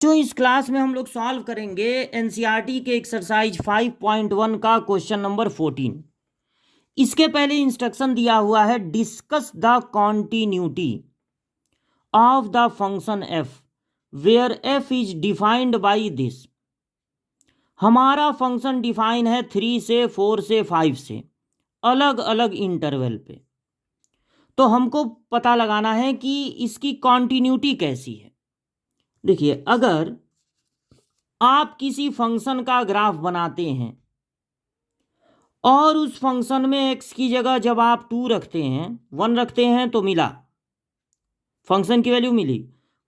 जो इस क्लास में हम लोग सॉल्व करेंगे एनसीईआरटी के एक्सरसाइज 5.1 का क्वेश्चन नंबर 14। इसके पहले इंस्ट्रक्शन दिया हुआ है discuss the continuity of the function f where f is defined by this. हमारा फंक्शन डिफाइन है 3 से 4 से 5 से अलग अलग इंटरवल पे। तो हमको पता लगाना है कि इसकी कॉन्टिन्यूटी कैसी है। देखिए, अगर आप किसी फंक्शन का ग्राफ बनाते हैं और उस फंक्शन में एक्स की जगह जब आप 2 रखते हैं 1 रखते हैं तो मिला, फंक्शन की वैल्यू मिली,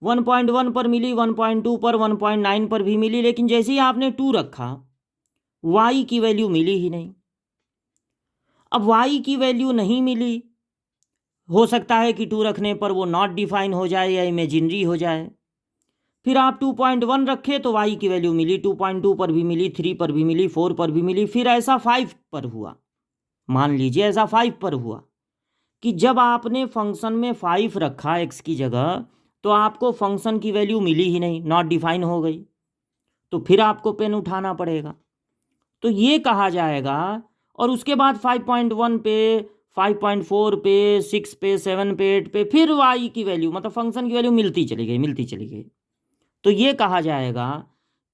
1.1 पर मिली, 1.2 पर, 1.9 पर भी मिली। लेकिन जैसे ही आपने 2 रखा y की वैल्यू मिली ही नहीं। अब y की वैल्यू नहीं मिली, हो सकता है कि 2 रखने पर वो नॉट डिफाइन हो जाए या इमेजिनरी हो जाए। फिर आप 2.1 रखे तो y की वैल्यू मिली, 2.2 पर भी मिली, 3 पर भी मिली, 4 पर भी मिली। फिर ऐसा 5 पर हुआ। मान लीजिए ऐसा 5 पर हुआ कि जब आपने फंक्शन में 5 रखा x की जगह तो आपको फंक्शन की वैल्यू मिली ही नहीं, नॉट डिफाइन हो गई। तो फिर आपको पेन उठाना पड़ेगा, तो ये कहा जाएगा। और उसके बाद 5.1 पे, 5.4 पे, 6 पे, 7 पे, 8 पे फिर y की वैल्यू, मतलब फंक्शन की वैल्यू मिलती चली गई, मिलती चली गई। तो ये कहा जाएगा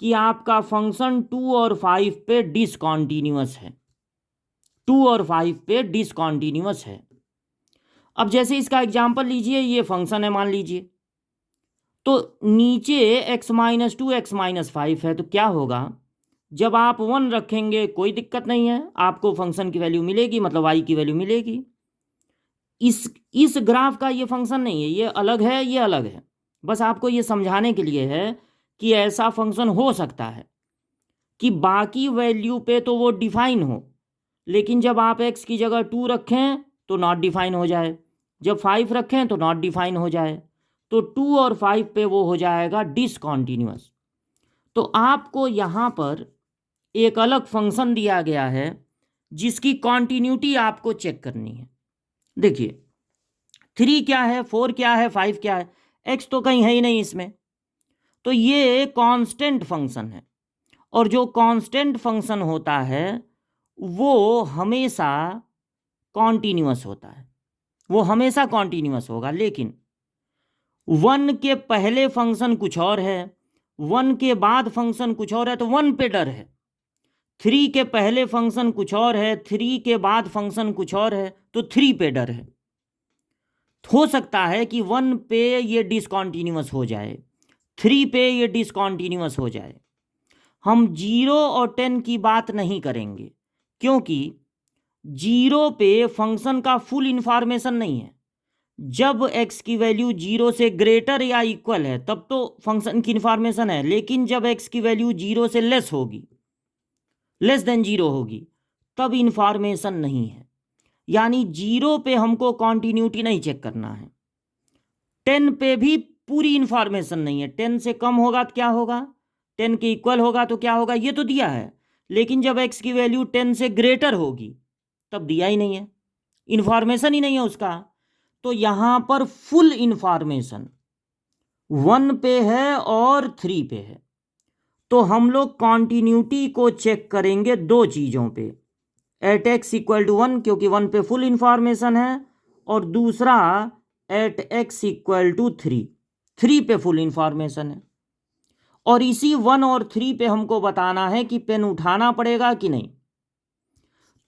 कि आपका फंक्शन 2 और 5 पे डिसकॉन्टिन्यूअस है, 2 और 5 पे डिसकॉन्टिन्यूअस है। अब जैसे इसका एग्जांपल लीजिए, ये फंक्शन है मान लीजिए, तो नीचे x-2 x-5 है। तो क्या होगा, जब आप 1 रखेंगे कोई दिक्कत नहीं है, आपको फंक्शन की वैल्यू मिलेगी, मतलब y की वैल्यू मिलेगी। इस ग्राफ का ये फंक्शन नहीं है, ये अलग है, ये अलग है। बस आपको ये समझाने के लिए है कि ऐसा फंक्शन हो सकता है कि बाकी वैल्यू पे तो वो डिफाइन हो, लेकिन जब आप x की जगह 2 रखें तो नॉट डिफाइन हो जाए, जब 5 रखें तो नॉट डिफाइन हो जाए। तो 2 और 5 पे वो हो जाएगा डिसकॉन्टिन्यूअस। तो आपको यहाँ पर एक अलग फंक्शन दिया गया है जिसकी कॉन्टिन्यूटी आपको चेक करनी है। देखिए, 3 क्या है, 4 क्या है, 5 क्या है, x तो कहीं है ही नहीं इसमें। तो ये कांस्टेंट फंक्शन है, और जो कांस्टेंट फंक्शन होता है वो हमेशा कॉन्टिन्यूअस होता है, वो हमेशा कॉन्टिन्यूअस होगा। लेकिन 1 के पहले फंक्शन कुछ और है, 1 के बाद फंक्शन कुछ और है, तो 1 पे डर है। 3 के पहले फंक्शन कुछ और है, 3 के बाद फंक्शन कुछ और है, तो 3 पे डर है। हो सकता है कि 1 पे ये डिसकॉन्टिन्यूअस हो जाए, 3 पे ये डिसकॉन्टिन्यूअस हो जाए। हम 0 और 10 की बात नहीं करेंगे, क्योंकि 0 पे फंक्शन का फुल इंफॉर्मेशन नहीं है। जब x की वैल्यू 0 से ग्रेटर या इक्वल है तब तो फंक्शन की इंफॉर्मेशन है, लेकिन जब x की वैल्यू 0 से लेस होगी, लेस देन 0 होगी, तब इंफॉर्मेशन नहीं है। यानी 0 पे हमको कॉन्टिन्यूटी नहीं चेक करना है, 10 पे भी पूरी इंफॉर्मेशन नहीं है। 10 से कम होगा तो क्या होगा, 10 के इक्वल होगा तो क्या होगा, ये तो दिया है। लेकिन जब x की वैल्यू 10 से ग्रेटर होगी तब दिया ही नहीं है, इंफॉर्मेशन ही नहीं है उसका। तो यहां पर फुल इंफॉर्मेशन 1 पे है और 3 पे है। तो हम लोग कॉन्टिन्यूटी को चेक करेंगे दो चीज़ों पे, एट x इक्वल टू 1 क्योंकि 1 पे फुल इंफॉर्मेशन है, और दूसरा एट x इक्वल टू 3, 3 पे फुल इंफॉर्मेशन है। और इसी 1 और 3 पे हमको बताना है कि पेन उठाना पड़ेगा कि नहीं।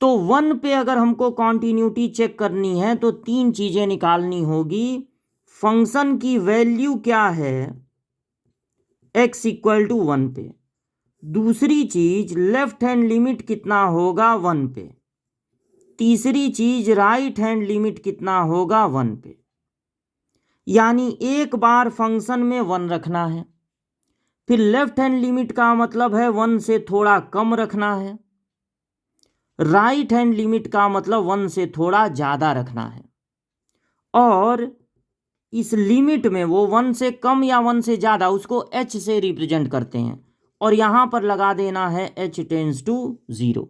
तो 1 पे अगर हमको कॉन्टिन्यूटी चेक करनी है तो 3 चीज़ें निकालनी होगी। फंक्शन की वैल्यू क्या है x इक्वल टू 1 पे, दूसरी चीज लेफ्ट हैंड लिमिट कितना होगा 1 पे, तीसरी चीज राइट हैंड लिमिट कितना होगा 1 पे। यानी एक बार फंक्शन में 1 रखना है, फिर लेफ्ट हैंड लिमिट का मतलब है 1 से थोड़ा कम रखना है, राइट हैंड लिमिट का मतलब 1 से थोड़ा ज़्यादा रखना है। और इस लिमिट में वो 1 से कम या 1 से ज़्यादा उसको h से रिप्रेजेंट करते हैं, और यहाँ पर लगा देना है h टेंस टू 0।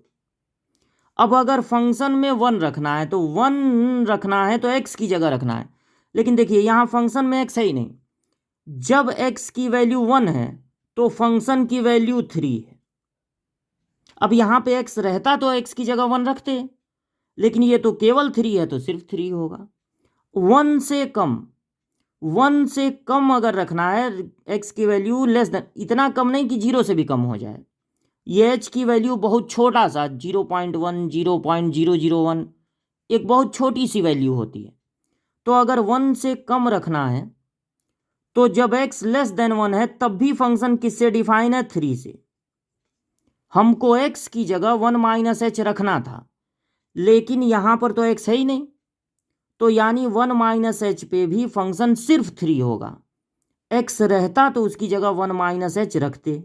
अब अगर फंक्शन में 1 रखना है तो 1 रखना है तो x की जगह रखना है। लेकिन देखिए यहाँ फंक्शन में x है ही नहीं, जब x की वैल्यू 1 है तो फंक्शन की वैल्यू 3 है। अब यहाँ पे x रहता तो x की जगह 1 रखते, लेकिन ये तो केवल 3 है तो सिर्फ 3 होगा। 1 से कम अगर रखना है x की वैल्यू लेस देन, इतना कम नहीं कि 0 से भी कम हो जाए, ये h की वैल्यू बहुत छोटा सा 0.1 0.001 एक बहुत छोटी सी वैल्यू होती है। तो अगर 1 से कम रखना है तो जब x लेस देन 1 है तब भी फंक्शन किससे डिफाइन है? 3 से। हमको x की जगह 1 माइनस h रखना था, लेकिन यहां पर तो x है ही नहीं, तो यानी 1 माइनस h पे भी फंक्शन सिर्फ 3 होगा। x रहता तो उसकी जगह 1 माइनस h रखते।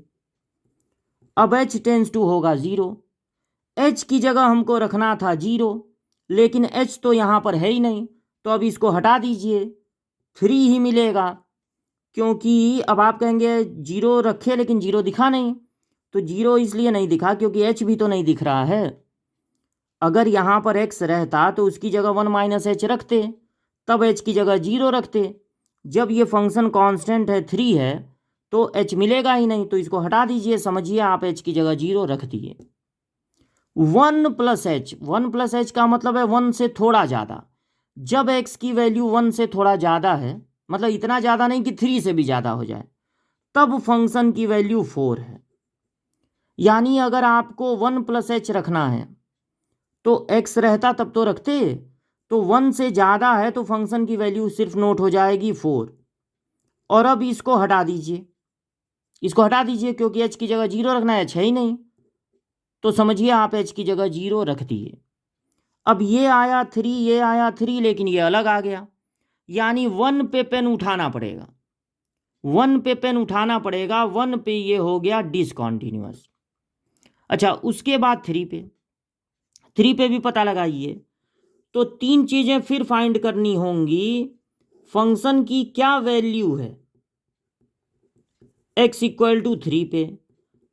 अब h टेंस टू होगा 0, h की जगह हमको रखना था 0, लेकिन h तो यहाँ पर है ही नहीं, तो अब इसको हटा दीजिए, 3 ही मिलेगा। क्योंकि अब आप कहेंगे 0 रखे लेकिन 0 दिखा नहीं, तो 0 इसलिए नहीं दिखा क्योंकि h भी तो नहीं दिख रहा है। अगर यहाँ पर x रहता तो उसकी जगह 1 माइनस h रखते, तब h की जगह 0 रखते। जब ये फंक्शन कांस्टेंट है 3 है तो h मिलेगा ही नहीं, तो इसको हटा दीजिए। समझिए आप h की जगह 0 रख दिए। 1 प्लस h का मतलब है 1 से थोड़ा ज़्यादा। जब x की वैल्यू 1 से थोड़ा ज़्यादा है, मतलब इतना ज़्यादा नहीं कि 3 से भी ज़्यादा हो जाए, तब फंक्शन की वैल्यू 4 है। यानी अगर आपको 1 प्लस h रखना है तो x रहता तब तो रखते, तो 1 से ज़्यादा है तो फंक्शन की वैल्यू सिर्फ नोट हो जाएगी 4। और अब इसको हटा दीजिए, क्योंकि h की जगह 0 रखना है, h है ही नहीं, तो समझिए आप h की जगह 0 रख दिए। अब ये आया 3, ये आया 3, लेकिन ये अलग आ गया, यानी 1 पे पेन उठाना पड़ेगा, 1 पे पेन उठाना पड़ेगा, 1 पे ये हो गया डिसकंटीन्यूअस। अच्छा, उसके बाद 3 पे भी पता लगाइए। तो 3 चीज़ें फिर फाइंड करनी होंगी। फंक्शन की क्या वैल्यू है x इक्वल टू 3 पे,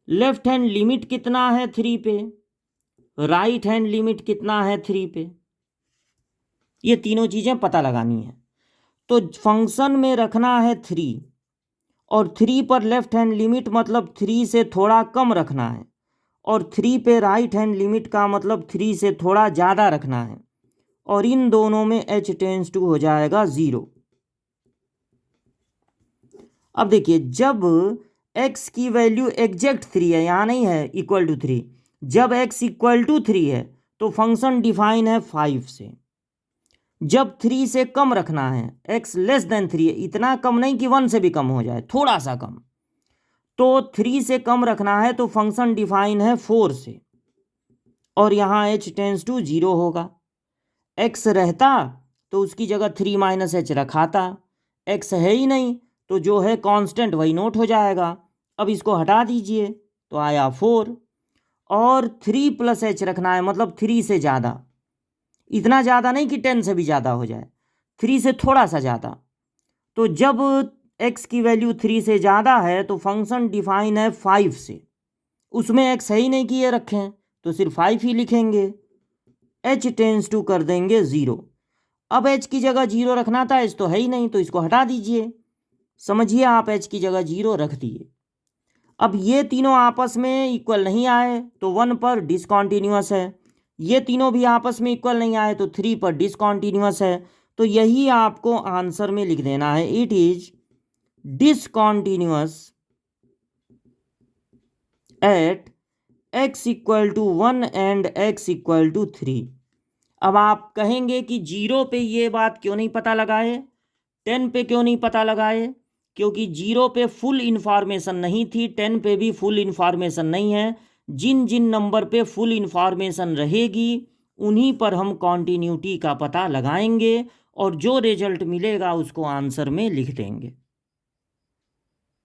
लेफ्ट हैंड लिमिट कितना है 3 पे, राइट हैंड लिमिट कितना है 3 पे, ये तीनों चीज़ें पता लगानी है। तो फंक्शन में रखना है 3, और 3 पर लेफ्ट हैंड लिमिट मतलब 3 से थोड़ा कम रखना है, और 3 पे राइट हैंड लिमिट का मतलब 3 से थोड़ा ज़्यादा रखना है, और इन दोनों में h टेंस टू हो जाएगा 0। अब देखिए, जब x की वैल्यू एग्जैक्ट 3 है, यहाँ नहीं है इक्वल टू 3, जब x इक्वल टू 3 है तो फंक्शन डिफाइन है 5 से। जब 3 से कम रखना है, x लेस देन 3 है, इतना कम नहीं कि 1 से भी कम हो जाए, थोड़ा सा कम, तो 3 से कम रखना है तो फंक्शन डिफाइन है 4 से, और यहाँ h टेंस टू 0 होगा। x रहता तो उसकी जगह 3 माइनस h रखाता, x है ही नहीं तो जो है कांस्टेंट वही नोट हो जाएगा। अब इसको हटा दीजिए तो आया 4, और 3 प्लस h रखना है मतलब 3 से ज़्यादा, इतना ज़्यादा नहीं कि 10 से भी ज़्यादा हो जाए, 3 से थोड़ा सा ज़्यादा। तो जब x की वैल्यू 3 से ज़्यादा है तो फंक्शन डिफाइन है 5 से, उसमें x है ही नहीं कि ये रखें, तो सिर्फ 5 ही लिखेंगे, h टेंस टू कर देंगे 0। अब h की जगह 0 रखना था, h तो है ही नहीं, तो इसको हटा दीजिए। समझिए आप h की जगह 0 रख दिए। अब ये तीनों आपस में इक्वल नहीं आए तो 1 पर डिसकंटीन्यूअस है, ये तीनों भी आपस में इक्वल नहीं आए तो 3 पर डिसकंटीन्यूअस है। तो यही आपको आंसर में लिख देना है, it is discontinuous at x equal to 1 and x equal to 3। अब आप कहेंगे कि 0 पे ये बात क्यों नहीं पता लगाए, 10 पे क्यों नहीं पता लगाए? क्योंकि 0 पे फुल इंफॉर्मेशन नहीं थी, 10 पे भी फुल इंफॉर्मेशन नहीं है। जिन जिन नंबर पे फुल इंफॉर्मेशन रहेगी उन्हीं पर हम कॉन्टिन्यूटी का पता लगाएंगे, और जो रिजल्ट मिलेगा उसको आंसर में लिख देंगे।